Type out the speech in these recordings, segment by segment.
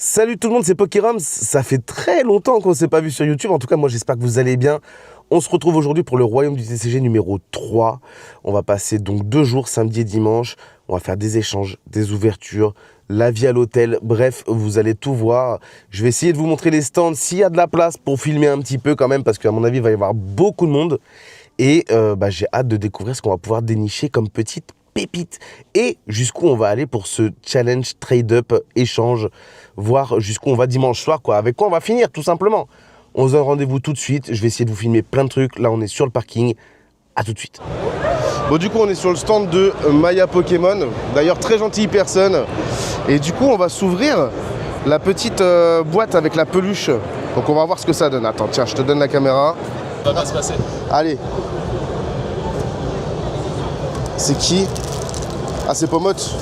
Salut tout le monde, c'est Pokérams. Ça fait très longtemps qu'on ne s'est pas vu sur YouTube. En tout cas, moi, j'espère que vous allez bien. On se retrouve aujourd'hui pour le Royaume du TCG numéro 3. On va passer donc 2 jours, samedi et dimanche. On va faire des échanges, des ouvertures, la vie à l'hôtel. Bref, vous allez tout voir. Je vais essayer de vous montrer les stands s'il y a de la place pour filmer un petit peu quand même, parce qu'à mon avis, il va y avoir beaucoup de monde. Et j'ai hâte de découvrir ce qu'on va pouvoir dénicher comme petite pépite et jusqu'où on va aller pour ce challenge trade-up échange, voir jusqu'où on va dimanche soir, quoi. Avec quoi on va finir, tout simplement. On se donne rendez-vous tout de suite. Je vais essayer de vous filmer plein de trucs. Là, on est sur le parking. À tout de suite. Bon, du coup, on est sur le stand de Maya Pokémon. D'ailleurs, très gentille personne. Et du coup, on va s'ouvrir la petite boîte avec la peluche. Donc, on va voir ce que ça donne. Attends, tiens, je te donne la caméra. Ça va bien se passer. Allez. C'est qui? Ah, c'est Pomote.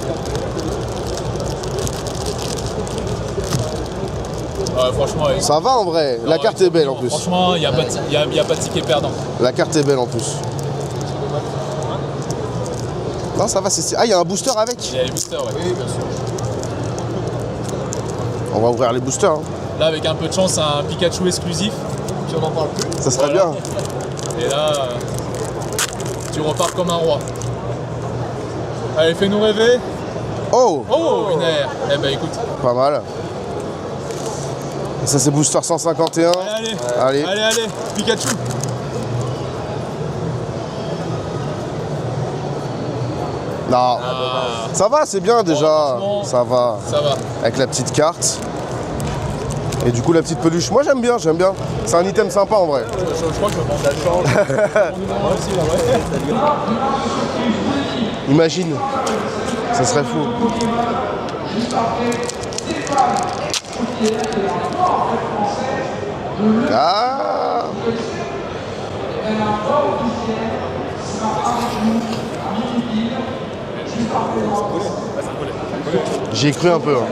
Franchement, Ça va en vrai. La carte est belle en plus. Franchement, il n'y a pas de ticket perdant. La carte est belle en plus. Non, ça va. Ah, il y a un booster avec. Il y a les boosters, ouais. Oui, bien sûr. On va ouvrir les boosters. Hein. Là, avec un peu de chance, un Pikachu exclusif. Si on n'en parle plus. Ça serait bien. Et là, tu repars comme un roi. Allez, fais-nous rêver. Oh! Oh, une air. Eh ben, écoute. Pas mal. Ça, c'est booster 151. Allez, Pikachu. Non. Ça va, c'est bien déjà. Ça va. Ça va. Avec la petite carte. Et du coup, la petite peluche. Moi, j'aime bien. C'est un item sympa en vrai. Je crois que je vais prendre la change. Moi aussi, là, ouais. Imagine. Ça serait fou. Ah! J'y ai cru un peu. Hein.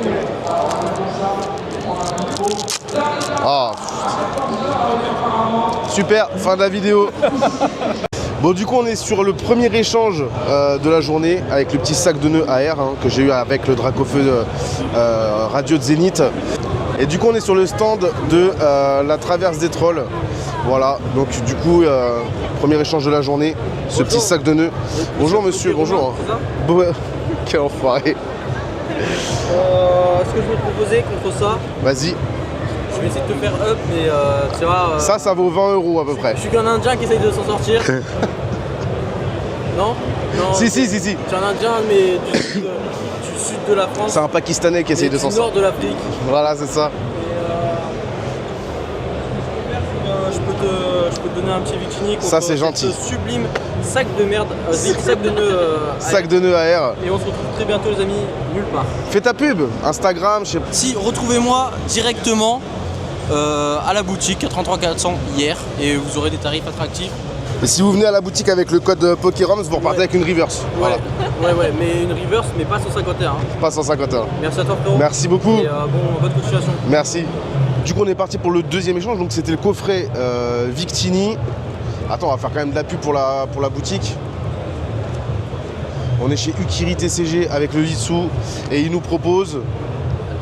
Ah. Super, fin de la vidéo. Bon, du coup, on est sur le premier échange de la journée avec le petit sac de nœuds AR hein, que j'ai eu avec le Dracofeu Radio de Zénith. Et du coup, on est sur le stand de la traverse des trolls. Voilà, donc du coup, premier échange de la journée, ce petit sac de nœuds. Bonjour monsieur, bonjour. Bon, quel enfoiré. Ce que je vais te proposer contre ça, Vas-y. je vais essayer de te faire up, mais tu vois. Ça vaut 20 € à peu près. Je suis qu'un indien qui essaye de s'en sortir. Non. Si. Je suis un indien, mais du sud de la France. C'est un Pakistanais qui essaye de s'en Du nord sortir. de l'Afrique. Voilà, c'est ça. Je peux te donner un petit Victini. Ça, c'est gentil. Ce sublime sac de merde, sac de nœuds. Sac de nœuds AR. Et on se retrouve très bientôt, les amis, nulle part. Fais ta pub, Instagram, je sais pas. Si, retrouvez-moi directement à la boutique 83 400 hier et vous aurez des tarifs attractifs. Et si vous venez à la boutique avec le code Pokérams, vous repartez avec une reverse. Voilà. Ouais, mais une reverse, mais pas 151. Hein. Pas 151. Merci à toi, frérot. Merci beaucoup. Et bonne continuation. Merci. Du coup, on est parti pour le deuxième échange. Donc, c'était le coffret Victini. Attends, on va faire quand même de la pub pour la boutique. On est chez Ukiri TCG avec le Litsu et il nous propose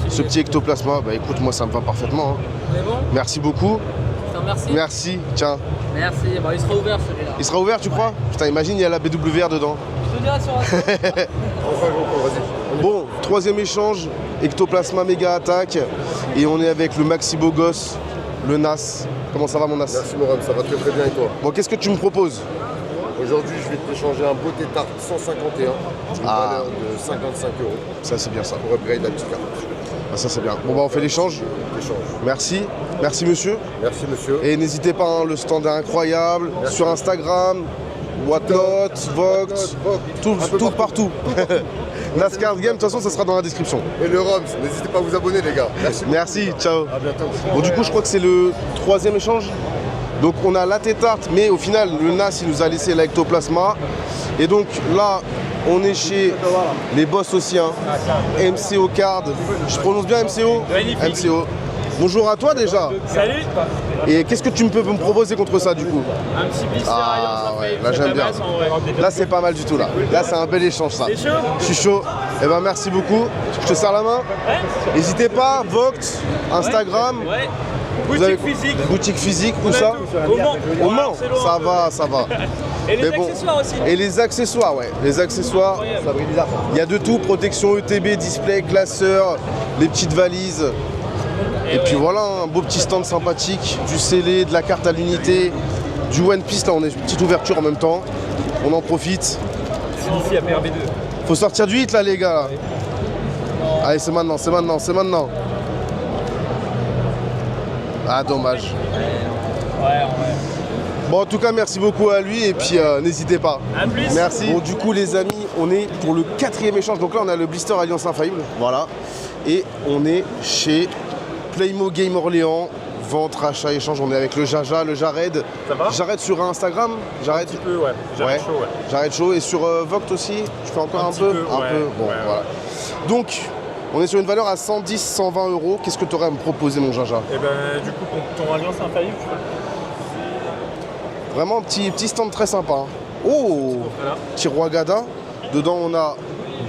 ce petit ectoplasma. Bah écoute, moi ça me va parfaitement. Hein. C'est bon. Merci beaucoup. Putain, merci. Merci. Tiens. Merci. Bon, il sera ouvert celui-là. Il sera ouvert, tu crois? Putain, imagine, il y a la BWR dedans. Je te dirai sur Bon, troisième échange, ectoplasma méga attaque. Et on est avec le Maxi Beau Gosse, le Nas. Comment ça va mon Nas? Merci Moram, ça va très très bien et toi? Bon, qu'est-ce que tu me proposes? Aujourd'hui, je vais t'échanger un beau tétard 151 d'une valeur de 55 €. Ça, c'est bien ça. Pour upgrade la petite carte. Ah, ça, c'est bien. Bon, bah, on fait l'échange. Échange. Merci. Merci, monsieur. Merci monsieur. Et n'hésitez pas, hein, le stand est incroyable. Merci. Sur Instagram, Whatnot, Vox, tout partout. NASCAR Game, de toute façon, ça sera dans la description. Et le ROMS, n'hésitez pas à vous abonner les gars. Merci. Merci, ciao. À bientôt. Bon, du coup, je crois que c'est le troisième échange. Donc, on a la tétarte, mais au final, le NAS, il nous a laissé l'ectoplasma. Et donc, là, on est chez les boss aussi, hein. MCO Card. Je prononce bien MCO? Magnifique. MCO. Bonjour à toi déjà. Salut. Et qu'est-ce que tu peux me proposer contre ça du coup? Un petit blister Ah alliance, ouais, là j'aime bien. Là c'est pas mal du tout là. Là c'est un bel échange ça. C'est chaud. Je suis chaud. Eh ben merci beaucoup. Je te serre la main. N'hésitez pas, Vogt, Instagram. Ouais. Vous avez- Boutique physique. Boutique physique, où ça? Au Mans. Au Mans, Barcelone. ça va, ça va. Et les Mais bon. accessoires aussi. Et les accessoires, ouais. Les accessoires, il y a de tout, protection ETB, display, classeur, les petites valises. Et puis voilà, un beau petit stand sympathique, du scellé, de la carte à l'unité, du One Piece, là on est une petite ouverture en même temps. On en profite. Ici à PRB2. Faut sortir du hit là les gars. Allez, c'est maintenant, c'est maintenant, c'est maintenant. Ah dommage. Ouais. Bon en tout cas merci beaucoup à lui et puis n'hésitez pas. À plus. Merci. Bon du coup les amis, on est pour le 4e échange. Donc là on a le blister Alliance Infaillible. Voilà. Et on est chez Playmo Game Orléans. Vente, rachat, échange. On est avec le Jaja, le Jared. Ça va? Jared sur Instagram. Jared. Un petit peu, ouais. J'arrête chaud, ouais. Jared Show. Et sur Vogt aussi. Je fais encore un petit peu. peu, Un ouais, peu. Bon ouais. voilà. Donc on est sur une valeur à 110, 120 euros. Qu'est-ce que tu aurais à me proposer mon Jaja? Et ben du coup pour ton alliance infaillible, tu vois. Vraiment un petit stand très sympa. Hein. Oh, petit roi Gada. Dedans, on a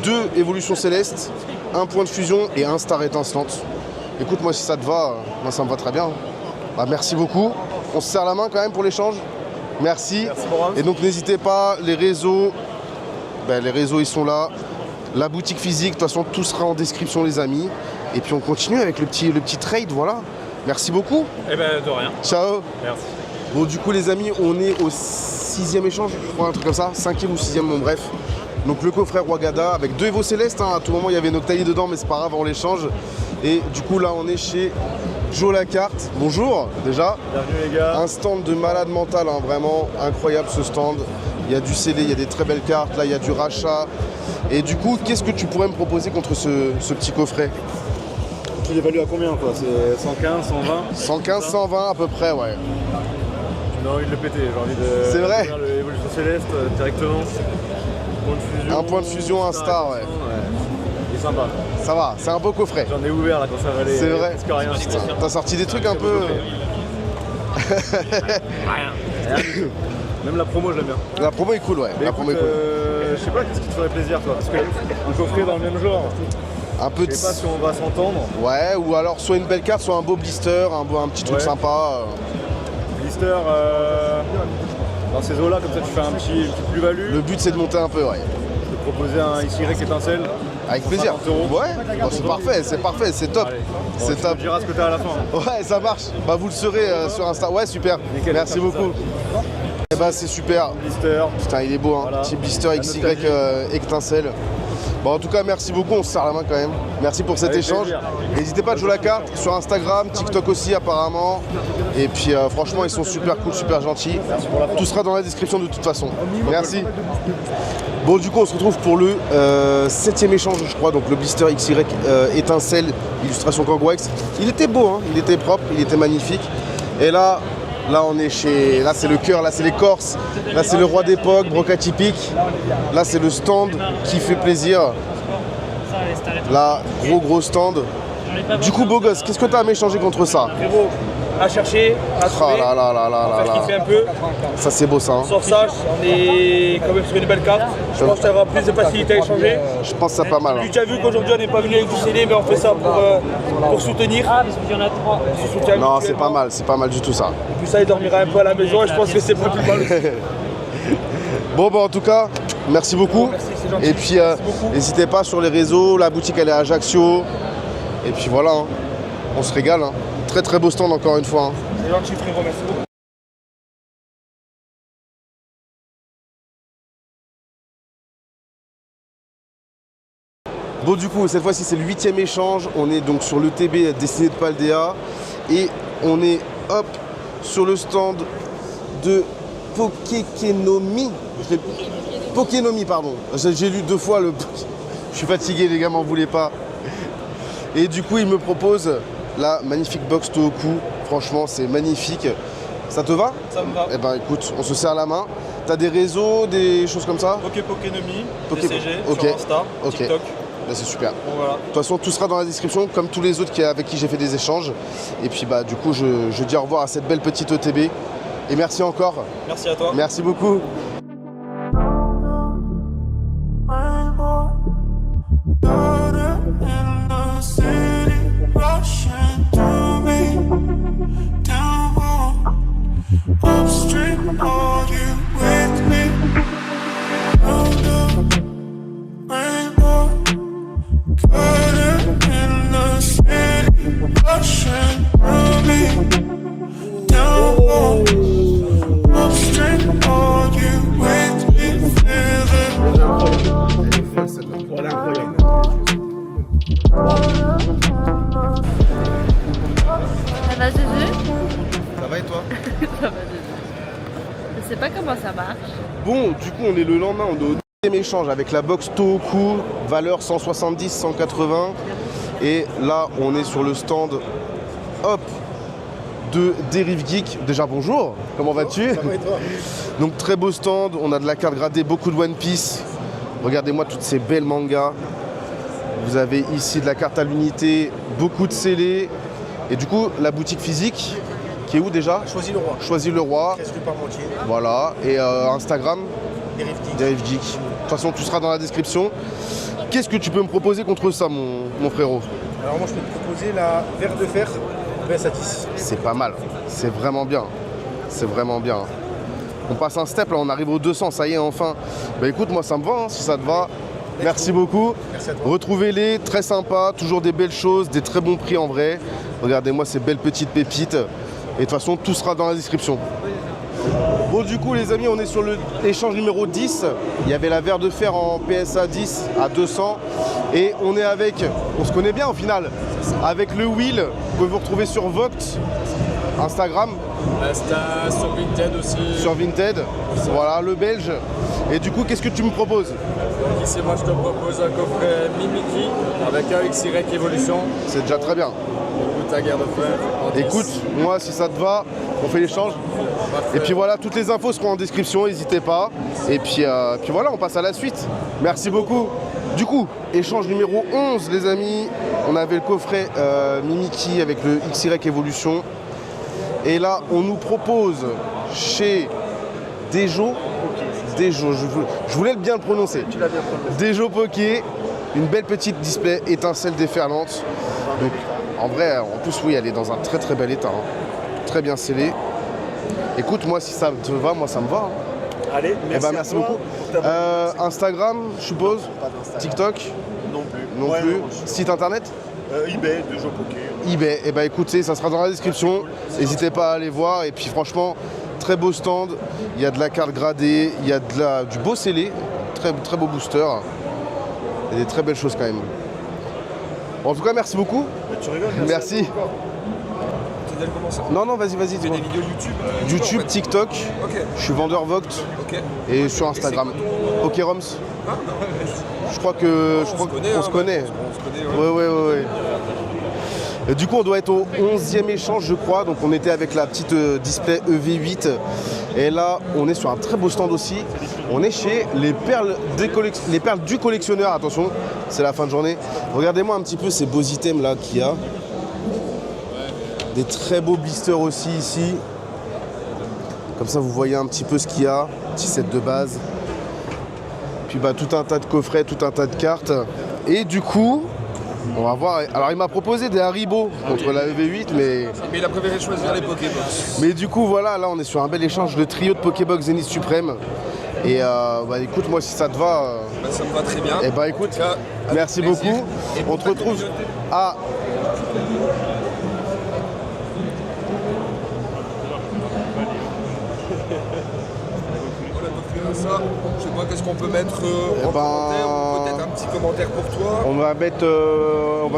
2 évolutions célestes, un point de fusion et un star étincelante. Écoute, moi, si ça te va, moi, ça me va très bien. Bah, merci beaucoup. On se serre la main quand même pour l'échange. Merci. Merci, Morin. Et donc, n'hésitez pas, les réseaux, les réseaux, ils sont là. La boutique physique, de toute façon, tout sera en description, les amis. Et puis, on continue avec le petit trade, voilà. Merci beaucoup. Et ben de rien. Ciao. Merci. Bon du coup les amis, on est au 6e échange, je crois, un truc comme ça, 5e ou 6e, bon bref. Donc le coffret Rwagada avec 2 Evo Céleste, hein. À tout moment il y avait Noctaï dedans mais c'est pas grave, on l'échange. Et du coup là on est chez Joe Lacarte, bonjour déjà. Bienvenue les gars. Un stand de malade mental, hein, vraiment incroyable ce stand. Il y a du scellé, il y a des très belles cartes, là il y a du rachat. Et du coup qu'est-ce que tu pourrais me proposer contre ce petit coffret? Tu l'évalues à combien quoi? C'est 115, 120? 115, 120 à peu près, ouais. J'ai envie de le péter, j'ai envie de C'est vrai. faire l'évolution céleste directement. Point de fusion, Un point de fusion, un star, ouais. Il est sympa. Ça va, c'est un beau coffret. J'en ai ouvert là quand ça valait C'est vrai. presque rien. T'as sorti des trucs un peu... Même la promo je l'aime bien. La promo est cool, ouais. Mais La écoute, promo est cool. je sais pas qu'est-ce qui te ferait plaisir toi, parce que un coffret dans le même genre, Un peu je de... sais pas si on va s'entendre. Ouais, ou alors soit une belle carte, soit un beau blister, un petit truc Ouais. sympa. Blister, dans ces eaux là, comme ça tu fais une petite plus-value. Le but c'est de monter un peu, ouais. Je peux proposer un XY étincelle. Avec plaisir. 50 euros. Ouais, bon, c'est parfait, c'est top. Allez. C'est Tu top. me diras ce que t'as à la fin. Ouais, ça marche. Bah vous le saurez sur Insta. Ouais, super. Nickel, Merci on fait beaucoup. Et bah c'est super. Blister. Putain, il est beau, hein. Voilà. Petit blister La XY nostalgie. étincelle. Bon, en tout cas, merci beaucoup. On se serre la main quand même. Merci pour cet Avec échange. plaisir. N'hésitez pas à jouer la carte sur Instagram, TikTok aussi apparemment. Et puis franchement, ils sont super cool, super gentils. Tout sera dans la description de toute façon. Merci. Bon, du coup, on se retrouve pour le 7e échange, je crois. Donc le blister XY étincelle, illustration Kangwax. Il était beau, hein. Il était propre, il était magnifique. Et là on est chez... Là c'est le cœur, là c'est les Corses. Là c'est le roi d'époque, Broca typique. Là c'est le stand qui fait plaisir. Là, gros stand. Du coup, beau gosse, qu'est-ce que t'as à m'échanger contre ça? Frérot, à chercher, à Ah trouver. là là là là On va là faire là. kiffer un peu. Ça c'est beau ça. Hein. Sur ça, on est quand même sur une belle carte. Je pense que ça aura plus de facilité à échanger. Je pense que c'est pas mal. Puis Hein. tu as vu qu'aujourd'hui on n'est pas venu avec du CD, mais on fait ça pour soutenir. Ah, parce qu'il y en a 3. Non, c'est pas mal du tout ça. Et puis ça, il dormira un peu à la maison et je pense que c'est pas plus mal aussi. Bon, bah en tout cas, merci beaucoup. Merci, c'est gentil. Et puis, Merci beaucoup. n'hésitez pas sur les réseaux. La boutique, elle est à Ajaccio. Et puis voilà, hein. On se régale. Hein. Très très beau stand encore une fois. Hein. C'est gentil, frérot, merci beaucoup. Bon, du coup, cette fois-ci, c'est le 8e échange. On est donc sur l'ETB destiné de Paldea. Et on est, hop, sur le stand de Pokenomi. Pokenomi, pardon. J'ai lu 2 fois le... Je suis fatigué, les gars, m'en voulez pas. Et du coup, il me propose la magnifique box Tohoku. Franchement, c'est magnifique. Ça te va? Ça me va. Eh ben, écoute, on se serre la main. T'as des réseaux, des choses comme ça? Pokenomi, Poké- DCG, ok. sur Insta, Ok. TikTok. Bah, c'est super. Bon voilà. De toute façon, tout sera dans la description, comme tous les autres avec qui j'ai fait des échanges. Et puis, bah, du coup, je dis au revoir à cette belle petite ETB. Et merci encore. Merci à toi. Merci beaucoup. I Comment ça marche? Bon, du coup, on est le lendemain, on est au deuxième échange avec la box Tohoku, valeur 170, 180. Et là, on est sur le stand, hop, de Dérive Geek. Déjà, bonjour, comment vas-tu? Ça va et toi? Donc, très beau stand, on a de la carte gradée, beaucoup de One Piece. Regardez-moi toutes ces belles mangas. Vous avez ici de la carte à l'unité, beaucoup de scellés. Et du coup, la boutique physique, qui est où déjà? Choisis-le-Roi. Choisis-le-Roi. 13 rue Parmentier. Voilà. Et Instagram, Dérive Geek. Dérive Geek. De toute façon, tout sera dans la description. Qu'est-ce que tu peux me proposer contre ça, mon frérot? Alors moi je peux te proposer la verre de fer baisse à 10. C'est pas mal. C'est vraiment bien. C'est vraiment bien. On passe un step, là, on arrive aux 200. Ça y est, enfin. Bah écoute, moi, ça me va, hein, si ça te va. Merci beaucoup. Merci à toi. Retrouvez-les, très sympa, toujours des belles choses, des très bons prix en vrai. Regardez-moi ces belles petites pépites. Et de toute façon, tout sera dans la description. Bon, du coup, les amis, on est sur l'échange numéro 10. Il y avait la verre de fer en PSA 10 à 200. Et on est avec, on se connaît bien au final, avec le Will, que vous retrouver sur Vogt, Instagram, Insta, sur Vinted aussi. sur Vinted. Voilà, le Belge. Et du coup, qu'est-ce que tu me proposes? Donc ici, moi, je te propose un coffret Mimiki avec un XY Evolution. C'est déjà très bien. Écoute, ta guerre de fer. en 10. Écoute, moi, si ça te va, on fait l'échange. Parfait. Et puis voilà, toutes les infos seront en description, n'hésitez pas. Et puis voilà, on passe à la suite. Merci beaucoup. Du coup, échange numéro 11, les amis. On avait le coffret Mimiki avec le XY Evolution. Et là, on nous propose chez Dejo, je voulais bien le prononcer. Tu l'as bien prononcé. Dejo Poké, une belle petite display étincelle déferlante. Donc, en vrai, en plus, oui, elle est dans un très très bel état. Hein. Très bien scellée. Écoute, moi, si ça te va, moi, ça me va. Hein. Allez, Eh merci. ben, merci beaucoup. Instagram, je suppose. TikTok, Non plus. non Ouais, plus. non, Site internet, eBay, de jeux poké. eBay. Eh ben, écoutez, ça sera dans la description. N'hésitez pas à aller voir. Et puis, franchement, très beau stand. Il y a de la carte gradée, il y a du beau scellé, très, très beau booster. Il y a des très belles choses quand même. En tout cas, merci beaucoup. Tu rigoles? Merci. Tu dois commencer. Non, non, vas-y, Tu fais des vidéos YouTube YouTube, TikTok, Ok. je suis vendeur Vogt Ok. et sur Instagram. Pokéroms. Je crois que on se connaît. Ouais, ouais, ouais, ouais. Et du coup, on doit être au 11e échange, je crois. Donc, on était avec la petite display EV8. Et là, on est sur un très beau stand aussi. On est chez les perles du collectionneur. Attention, c'est la fin de journée. Regardez-moi un petit peu ces beaux items là qu'il y a. Des très beaux blisters aussi ici. Comme ça, vous voyez un petit peu ce qu'il y a. Petit set de base. Puis bah, tout un tas de coffrets, tout un tas de cartes. Et du coup, on va voir. Alors, il m'a proposé des Haribo contre la EV8, mais il a préféré choisir les Pokébox. Mais du coup, voilà, là, on est sur un bel échange de trio de Pokébox Zenith Suprême. Et bah, écoute, moi, si ça te va, Ça me va très bien. eh bah, écoute, En tout cas, avec merci plaisir. beaucoup. Et On pour te ta retrouve communauté. à... Ça, je sais pas, qu'est-ce qu'on peut mettre en ben, commentaire, ou peut-être un petit commentaire pour toi. On va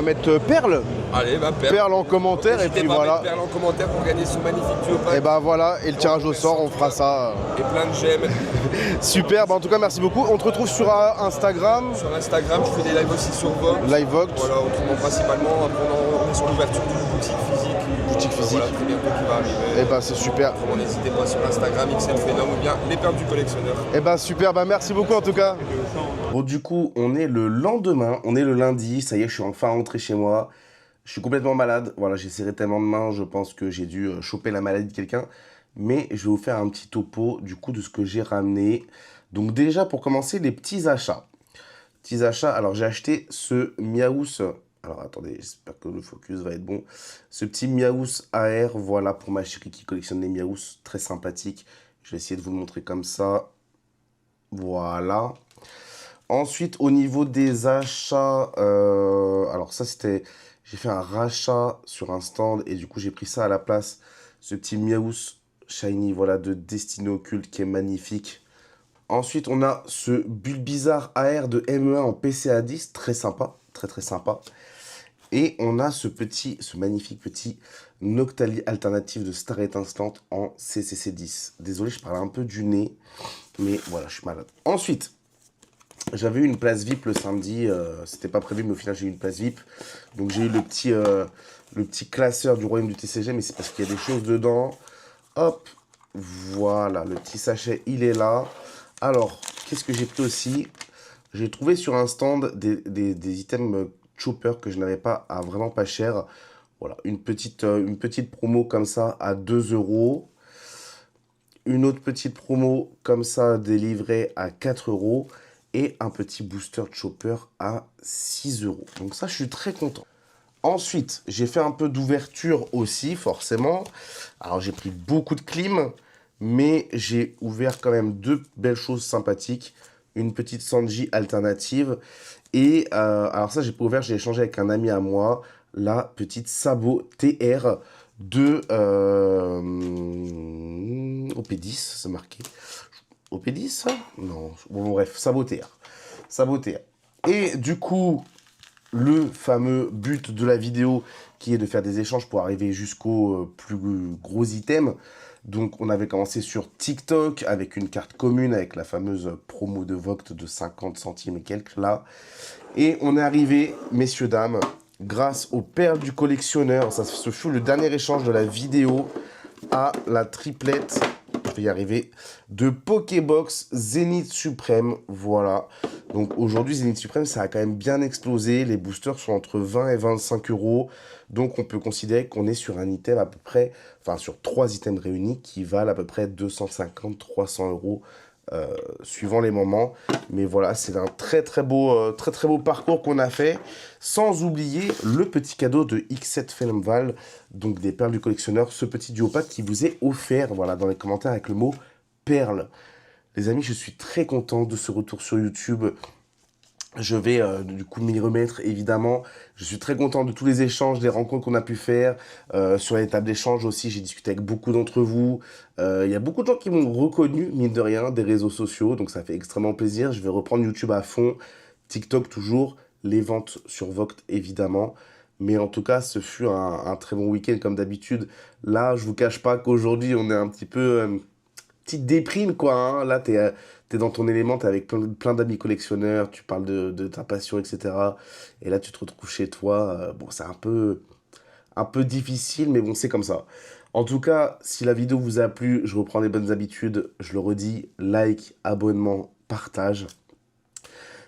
mettre Perle. Allez, bah Perle en commentaire, et N'hésitez puis pas à voilà. mettre Perle en commentaire pour gagner ce magnifique duopack Et bah voilà, et le tirage au sort, on fera ça. et plein de j'aime. Super, bah, en tout cas, merci beaucoup. On te retrouve sur Instagram, Sur Instagram, je fais des lives aussi sur Vogue. Live Vogt. Voilà, autrement principalement, après on est sur l'ouverture d'une boutique physique. Boutique physique. Voilà, très bientôt qui va arriver. Et bah c'est super. Autrement, n'hésitez pas sur Instagram, XL Phénom ou bien les perles du collectionneur. Eh ben super, bah merci beaucoup en tout cas. Bon du coup, on est le lendemain, on est le lundi, ça y est, je suis enfin rentré chez moi. Je suis complètement malade, voilà, j'ai serré tellement de mains, je pense que j'ai dû choper la maladie de quelqu'un. Mais je vais vous faire un petit topo du coup de ce que j'ai ramené. Donc déjà pour commencer, les petits achats. Petits achats, alors j'ai acheté ce Miaous. Alors attendez, j'espère que le focus va être bon. Ce petit Miaous AR, voilà pour ma chérie qui collectionne les Miaous, très sympathique. Je vais essayer de vous le montrer comme ça. Voilà. Ensuite, au niveau des achats, alors ça c'était, j'ai fait un rachat sur un stand et du coup j'ai pris ça à la place. Ce petit Miaous Shiny, voilà, de Destinée Occulte qui est magnifique. Ensuite, on a ce Bulbizarre AR de ME1 en PCA 10, très sympa, très très sympa. Et on a ce magnifique petit Noctali alternatif de Starrett Instant en CCC 10. Désolé, je parle un peu du nez, mais voilà, je suis malade. Ensuite, j'avais eu une place VIP le samedi, c'était pas prévu, mais au final j'ai eu une place VIP. Donc j'ai eu le petit classeur du royaume du TCG, mais c'est parce qu'il y a des choses dedans. Hop, voilà, le petit sachet, il est là. Alors, qu'est-ce que j'ai pris aussi? J'ai trouvé sur un stand des items chopper que je n'avais pas à vraiment pas cher. Voilà, une petite promo comme ça à 2 €. Une autre petite promo comme ça délivrée à 4 € et un petit booster chopper à 6 €. Donc ça, je suis très content. Ensuite, j'ai fait un peu d'ouverture aussi, forcément. Alors, j'ai pris beaucoup de clim, mais j'ai ouvert quand même 2 belles choses sympathiques. Une petite Sanji alternative. Et alors ça, j'ai pas ouvert, j'ai échangé avec un ami à moi. La petite Sabot TR de OP10, c'est marqué. OP10, ça? Non, bon bref, Sabot TR. Sabot TR. Et du coup, le fameux but de la vidéo qui est de faire des échanges pour arriver jusqu'au plus gros item. Donc on avait commencé sur TikTok avec une carte commune avec la fameuse promo de Vogt de 50 centimes et quelques là. Et on est arrivé, messieurs, dames, grâce aux perles du collectionneur, ce fut le dernier échange de la vidéo, à la triplette, je vais y arriver, de Pokébox Zénith Suprême, voilà. Donc aujourd'hui, Zénith Suprême, ça a quand même bien explosé, les boosters sont entre 20 et 25 €, donc on peut considérer qu'on est sur un item à peu près, enfin sur 3 items réunis qui valent à peu près 250-300 €. Suivant les moments, mais voilà, c'est un très beau parcours qu'on a fait, sans oublier le petit cadeau de X7 Femval, donc des perles du collectionneur, ce petit duo pack qui vous est offert, voilà, dans les commentaires avec le mot perle. Les amis, je suis très content de ce retour sur YouTube. Je vais du coup m'y remettre, évidemment. Je suis très content de tous les échanges, des rencontres qu'on a pu faire. Sur les tables d'échange aussi, j'ai discuté avec beaucoup d'entre vous. Il y a beaucoup de gens qui m'ont reconnu, mine de rien, des réseaux sociaux. Donc ça fait extrêmement plaisir. Je vais reprendre YouTube à fond. TikTok toujours. Les ventes sur Vogt, évidemment. Mais en tout cas, ce fut un très bon week-end comme d'habitude. Là, je vous cache pas qu'aujourd'hui, on est un petit peu... petite déprime, quoi, hein. Là, t'es dans ton élément, t'es avec plein d'amis collectionneurs, tu parles de ta passion, etc. Et là, tu te retrouves chez toi. Bon, c'est un peu difficile, mais bon, c'est comme ça. En tout cas, si la vidéo vous a plu, je reprends les bonnes habitudes. Je le redis, like, abonnement, partage.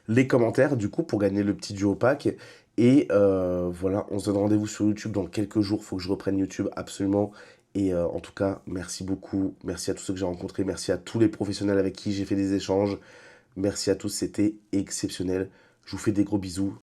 Les commentaires, du coup, pour gagner le petit duo pack. Et voilà, on se donne rendez-vous sur YouTube dans quelques jours. Il faut que je reprenne YouTube, absolument. Et en tout cas, merci beaucoup. Merci à tous ceux que j'ai rencontrés. Merci à tous les professionnels avec qui j'ai fait des échanges. Merci à tous, c'était exceptionnel. Je vous fais des gros bisous.